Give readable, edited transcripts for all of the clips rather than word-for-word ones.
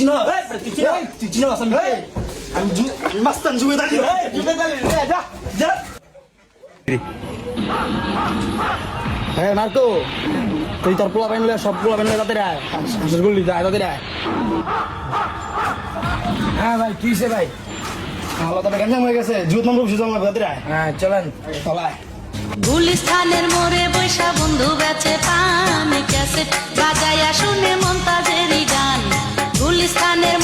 চিনো তুই চিনো আমি মাস্তান জুবেদারি যা যা হ্যাঁ নারকো তুই তোর পোলা পাইলে সব পোলা পাইলে তাতে রায় গুলি যায় তাতে রায় হ্যাঁ ভাই কি সে ভাই ভালো তো গ্যাঞ্জাম হয়ে গেছে জুত নম্বর সুযোগ তাতে রায় হ্যাঁ চলেন চলায় গুলিস্তানের মোড়ে বৈশা বন্ধু বেচে পান ক্যাসেট বাজায়া শুনে মমতাজেরই গান গুলিস্তানের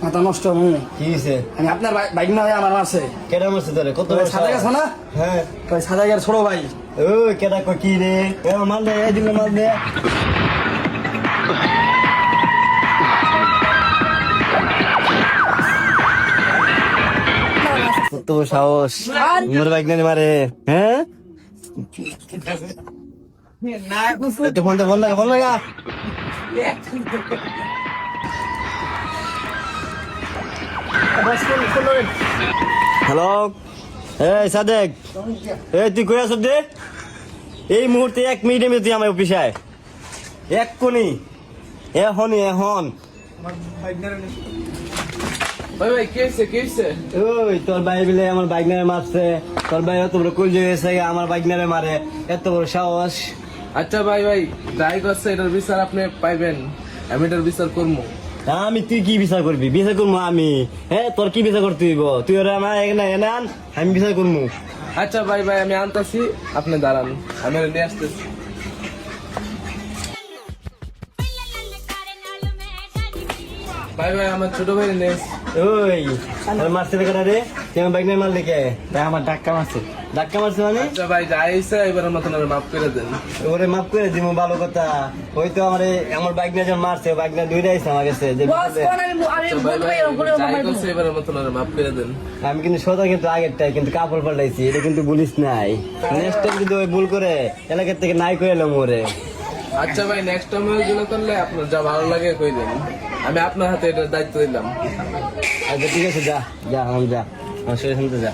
মাথা নষ্ট মনে কি হয়েছে আমি আপনার বাইক না ভাই আমার মারছে কেডা মারছে তোরে কত সাদা গেছ না হ্যাঁ কই সাদা গের ছোট ভাই ও কেডা কো কি রে এ মাল দে এই দিলে মাল দে কত সাহস মোর বাইক না মারে হ্যাঁ না তো ফোনটা বল লাগা হ্যালো এই সাদেক এই তুই কই আছিস রে এই মুহূর্তে 1 মিনিটের মধ্যে তুই আমার অফিসে আয় এক্ষুনি এখন ভাই কে হইছে ওই তোর ভাই বিলে আমার বাইক নারে মারছে তোর ভাই এত বড় কুল গেছে আমার বাইক নারে মারে এত বড় সাহস আচ্ছা ভাই যাই করছে এটার বিচার আপনি পাইবেন আমি এটার বিচার করবো তুই কি বিচার করবি বিচার করবো আমি হ্যাঁ তোর কি বিচার করতে হইব তুই ওরা আমার এনান আমি বিচার করবো আচ্ছা ভাই আমি আনতাছি আপনি দাঁড়ান আমি ওরা নিয়ে আসতেছি ভাই আমার ছোট ভাই নেই ওই আর মারছে বেকার রে তুই আমার বাইক নারে মার লিখে তাই আমার ধাক্কা মারছে মানে আচ্ছা ভাই যাইছে এবার মতন মাফ করে দেন ওরে মাফ করে দিব ভালো কথা ওই তো আমার বাইক নিয়ে যখন মারছে বাইক নিয়ে দুইটা আইছে আমার কাছে যে যাই করছে এবার মতন মাফ করে দেন আমি কিন্তু সোজা কিন্তু আগেরটাই কিন্তু কাপড় পাল্টাইছি এটা কিন্তু বলিস নাই নেক্সট টাইম যদি ওই ভুল করে এলাকার থেকে নাই করে এলাম ওরে আচ্ছা ভাই নেক্সট টাইম ওইগুলো করলে আপনার যা ভালো লাগে কই দেন আমি আপনার হাতে এটার দায়িত্ব দিলাম আচ্ছা ঠিক আছে যা আমার শরীর শুনতে যা